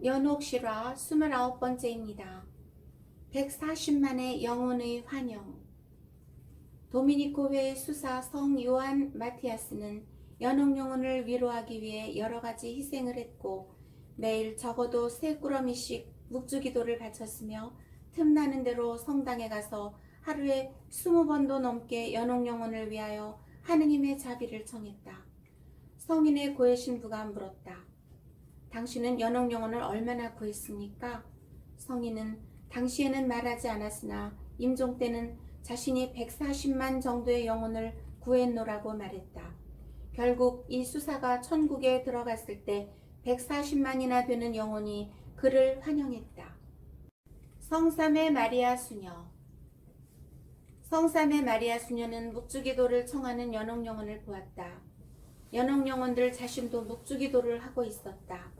연옥 실화 29번째입니다. 140만의 영혼의 환영. 도미니코회 수사 성 요한 마티아스는 연옥 영혼을 위로하기 위해 여러 가지 희생을 했고 매일 적어도 3꾸러미씩 묵주기도를 바쳤으며 틈나는 대로 성당에 가서 하루에 20번도 넘게 연옥 영혼을 위하여 하느님의 자비를 청했다. 성인의 고해 신부가 물었다. 당신은 연옥 영혼을 얼마나 구했습니까? 성인은 당시에는 말하지 않았으나 임종 때는 자신이 140만 정도의 영혼을 구했노라고 말했다. 결국 이 수사가 천국에 들어갔을 때 140만이나 되는 영혼이 그를 환영했다. 성삼의 마리아 수녀. 성삼의 마리아 수녀는 묵주기도를 청하는 연옥 영혼을 보았다. 연옥 영혼들 자신도 묵주기도를 하고 있었다.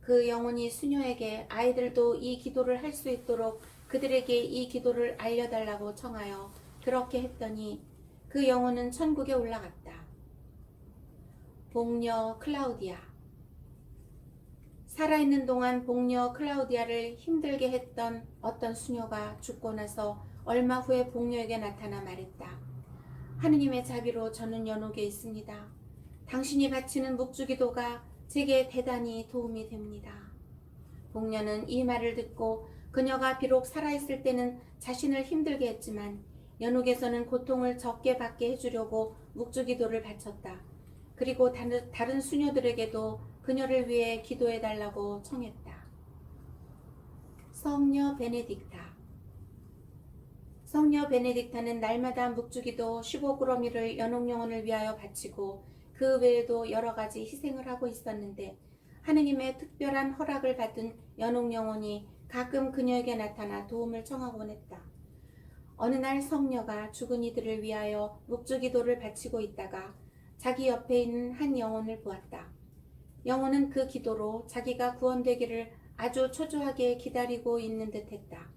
그 영혼이 수녀에게 아이들도 이 기도를 할 수 있도록 그들에게 이 기도를 알려달라고 청하여 그렇게 했더니 그 영혼은 천국에 올라갔다. 복녀 클라우디아. 살아있는 동안 복녀 클라우디아를 힘들게 했던 어떤 수녀가 죽고 나서 얼마 후에 복녀에게 나타나 말했다. 하느님의 자비로 저는 연옥에 있습니다. 당신이 바치는 묵주기도가 제게 대단히 도움이 됩니다. 복녀는 이 말을 듣고 그녀가 비록 살아있을 때는 자신을 힘들게 했지만 연옥에서는 고통을 적게 받게 해주려고 묵주기도를 바쳤다. 그리고 다른 수녀들에게도 그녀를 위해 기도해달라고 청했다. 성녀 베네딕타. 성녀 베네딕타는 날마다 묵주기도 15꾸러미를 연옥 영혼을 위하여 바치고 그 외에도 여러 가지 희생을 하고 있었는데 하느님의 특별한 허락을 받은 연옥 영혼이 가끔 그녀에게 나타나 도움을 청하곤 했다. 어느 날 성녀가 죽은 이들을 위하여 묵주기도를 바치고 있다가 자기 옆에 있는 한 영혼을 보았다. 영혼은 그 기도로 자기가 구원되기를 아주 초조하게 기다리고 있는 듯 했다.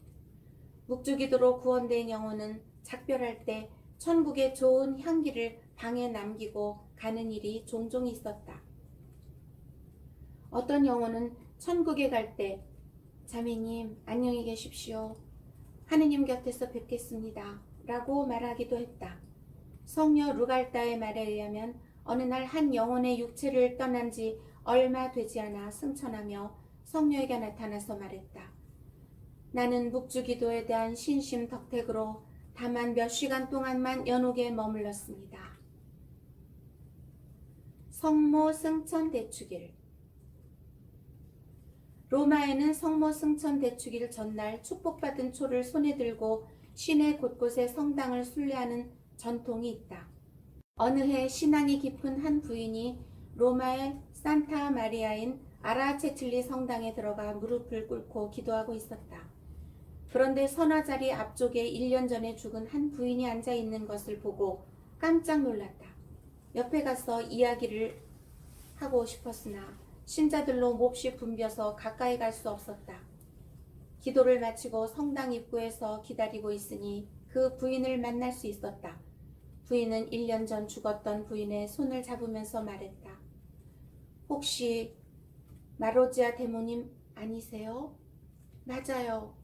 묵주기도로 구원된 영혼은 작별할 때 천국의 좋은 향기를 방에 남기고 가는 일이 종종 있었다. 어떤 영혼은 천국에 갈 때 자매님 안녕히 계십시오. 하느님 곁에서 뵙겠습니다. 라고 말하기도 했다. 성녀 루갈다의 말에 의하면 어느 날 한 영혼의 육체를 떠난 지 얼마 되지 않아 승천하며 성녀에게 나타나서 말했다. 나는 묵주기도에 대한 신심 덕택으로 다만 몇 시간 동안만 연옥에 머물렀습니다. 성모 승천 대축일. 로마에는 성모 승천 대축일 전날 축복받은 초를 손에 들고 시내 곳곳에 성당을 순례하는 전통이 있다. 어느 해 신앙이 깊은 한 부인이 로마의 산타 마리아인 아라체칠리 성당에 들어가 무릎을 꿇고 기도하고 있었다. 그런데 선화자리 앞쪽에 1년 전에 죽은 한 부인이 앉아 있는 것을 보고 깜짝 놀랐다. 옆에 가서 이야기를 하고 싶었으나 신자들로 몹시 붐벼서 가까이 갈 수 없었다. 기도를 마치고 성당 입구에서 기다리고 있으니 그 부인을 만날 수 있었다. 부인은 1년 전 죽었던 부인의 손을 잡으면서 말했다. 혹시 마로지아 대모님 아니세요? 맞아요.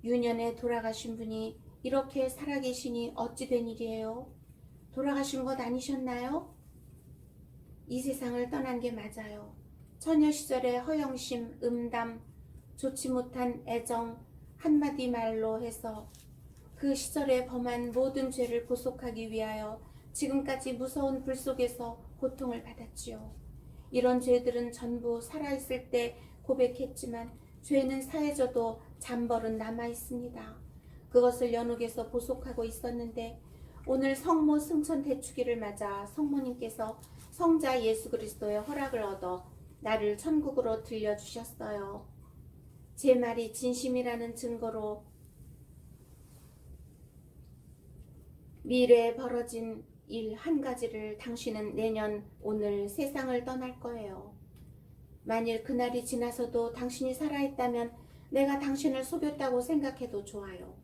유년에 돌아가신 분이 이렇게 살아계시니 어찌 된 일이에요? 돌아가신 것 아니셨나요? 이 세상을 떠난 게 맞아요. 처녀 시절의 허영심, 음담, 좋지 못한 애정, 한마디 말로 해서 그 시절에 범한 모든 죄를 보속하기 위하여 지금까지 무서운 불 속에서 고통을 받았지요. 이런 죄들은 전부 살아있을 때 고백했지만 죄는 사해져도 잔벌은 남아있습니다. 그것을 연옥에서 보속하고 있었는데 오늘 성모 승천 대축일을 맞아 성모님께서 성자 예수 그리스도의 허락을 얻어 나를 천국으로 들려주셨어요. 제 말이 진심이라는 증거로 미래에 벌어진 일 한 가지를 당신은 내년 오늘 세상을 떠날 거예요. 만일 그날이 지나서도 당신이 살아있다면 내가 당신을 속였다고 생각해도 좋아요.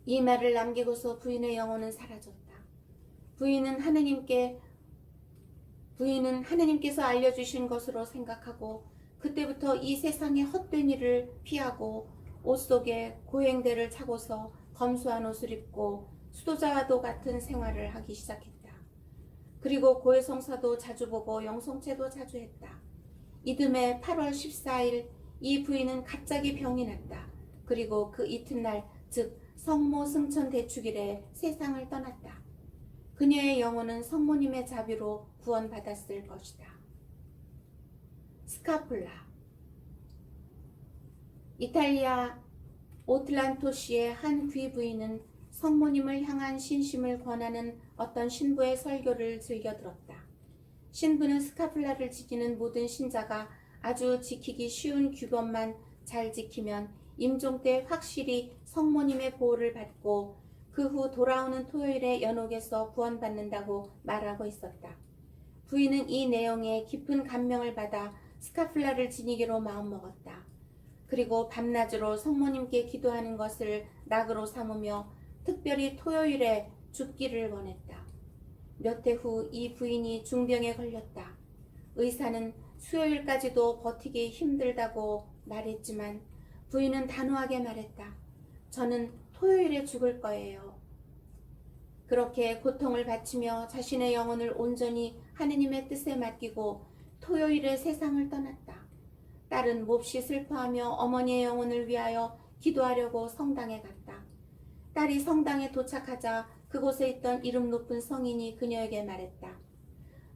이 말을 남기고서 부인의 영혼은 사라졌다. 부인은 하느님께서 알려주신 것으로 생각하고 그때부터 이 세상의 헛된 일을 피하고 옷 속에 고행대를 차고서 검소한 옷을 입고 수도자와도 같은 생활을 하기 시작했다. 그리고 고해성사도 자주 보고 영성체도 자주 했다. 이듬해 8월 14일 이 부인은 갑자기 병이 났다. 그리고 그 이튿날, 즉 성모 승천 대축일에 세상을 떠났다. 그녀의 영혼은 성모님의 자비로 구원받았을 것이다. 스카폴라. 이탈리아 오틀란토시의 한 귀부인은 성모님을 향한 신심을 권하는 어떤 신부의 설교를 즐겨 들었다. 신부는 스카폴라를 지키는 모든 신자가 아주 지키기 쉬운 규범만 잘 지키면 임종 때 확실히 성모님의 보호를 받고 그 후 돌아오는 토요일에 연옥에서 구원받는다고 말하고 있었다. 부인은 이 내용에 깊은 감명을 받아 스카폴라를 지니기로 마음먹었다. 그리고 밤낮으로 성모님께 기도하는 것을 낙으로 삼으며 특별히 토요일에 죽기를 원했다. 몇 해 후 이 부인이 중병에 걸렸다. 의사는 수요일까지도 버티기 힘들다고 말했지만 부인은 단호하게 말했다. 저는 토요일에 죽을 거예요. 그렇게 고통을 바치며 자신의 영혼을 온전히 하느님의 뜻에 맡기고 토요일에 세상을 떠났다. 딸은 몹시 슬퍼하며 어머니의 영혼을 위하여 기도하려고 성당에 갔다. 딸이 성당에 도착하자 그곳에 있던 이름 높은 성인이 그녀에게 말했다.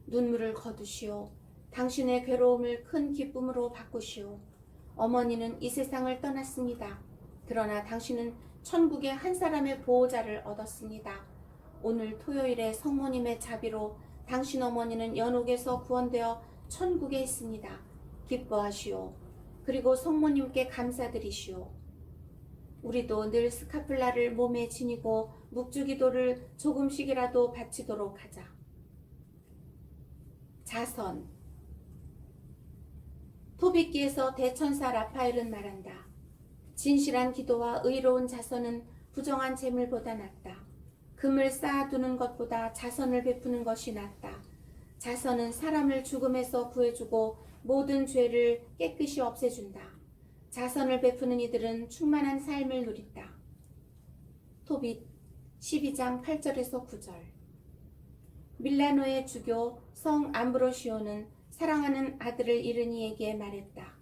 눈물을 거두시오. 당신의 괴로움을 큰 기쁨으로 바꾸시오. 어머니는 이 세상을 떠났습니다. 그러나 당신은 천국의 한 사람의 보호자를 얻었습니다. 오늘 토요일에 성모님의 자비로 당신 어머니는 연옥에서 구원되어 천국에 있습니다. 기뻐하시오. 그리고 성모님께 감사드리시오. 우리도 늘 스카폴라를 몸에 지니고 묵주기도를 조금씩이라도 바치도록 하자. 자선. 토비키에서 대천사 라파엘은 말한다. 진실한 기도와 의로운 자선은 부정한 재물보다 낫다. 금을 쌓아두는 것보다 자선을 베푸는 것이 낫다. 자선은 사람을 죽음에서 구해주고 모든 죄를 깨끗이 없애준다. 자선을 베푸는 이들은 충만한 삶을 누린다. 토빗 12장 8절에서 9절. 밀라노의 주교 성 암브로시오는 사랑하는 아들을 잃은 이에게 말했다.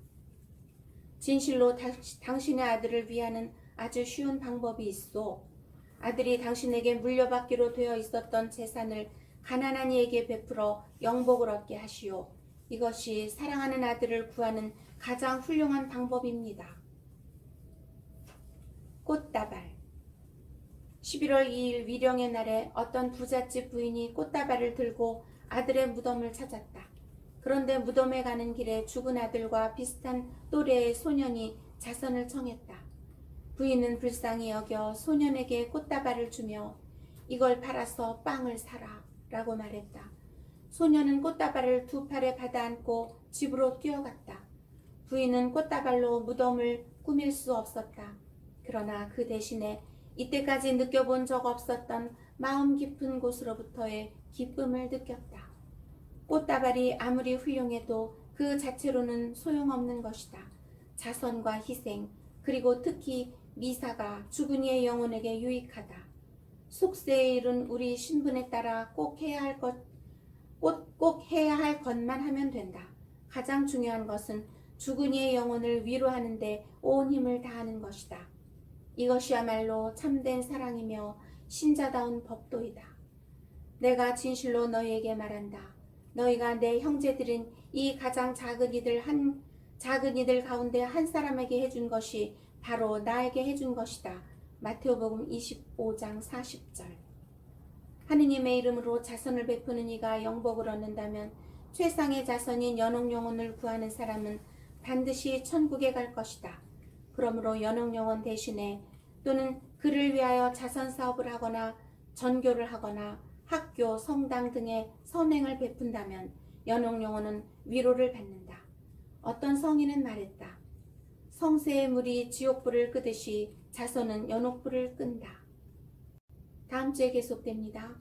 진실로 당신의 아들을 위하는 아주 쉬운 방법이 있어. 아들이 당신에게 물려받기로 되어 있었던 재산을 가난한 이에게 베풀어 영복을 얻게 하시오. 이것이 사랑하는 아들을 구하는 가장 훌륭한 방법입니다. 꽃다발. 11월 2일 위령의 날에 어떤 부잣집 부인이 꽃다발을 들고 아들의 무덤을 찾았다. 그런데 무덤에 가는 길에 죽은 아들과 비슷한 또래의 소년이 자선을 청했다. 부인은 불쌍히 여겨 소년에게 꽃다발을 주며 이걸 팔아서 빵을 사라 라고 말했다. 소년은 꽃다발을 두 팔에 받아 안고 집으로 뛰어갔다. 부인은 꽃다발로 무덤을 꾸밀 수 없었다. 그러나 그 대신에 이때까지 느껴본 적 없었던 마음 깊은 곳으로부터의 기쁨을 느꼈다. 꽃다발이 아무리 훌륭해도 그 자체로는 소용없는 것이다. 자선과 희생, 그리고 특히 미사가 죽은 이의 영혼에게 유익하다. 속세에 이른 우리 신분에 따라 꼭 해야 할 것만 하면 된다. 가장 중요한 것은 죽은 이의 영혼을 위로하는 데 온 힘을 다하는 것이다. 이것이야말로 참된 사랑이며 신자다운 법도이다. 내가 진실로 너희에게 말한다. 너희가 내 형제들인 이 가장 작은 이들 가운데 한 사람에게 해준 것이 바로 나에게 해준 것이다. 마태오복음 25장 40절. 하느님의 이름으로 자선을 베푸는 이가 영복을 얻는다면 최상의 자선인 연옥 영혼을 구하는 사람은 반드시 천국에 갈 것이다. 그러므로 연옥 영혼 대신에 또는 그를 위하여 자선 사업을 하거나 전교를 하거나 학교, 성당 등의 선행을 베푼다면 연옥 영혼은 위로를 받는다. 어떤 성인은 말했다. 성세의 물이 지옥불을 끄듯이 자선은 연옥불을 끈다. 다음 주에 계속됩니다.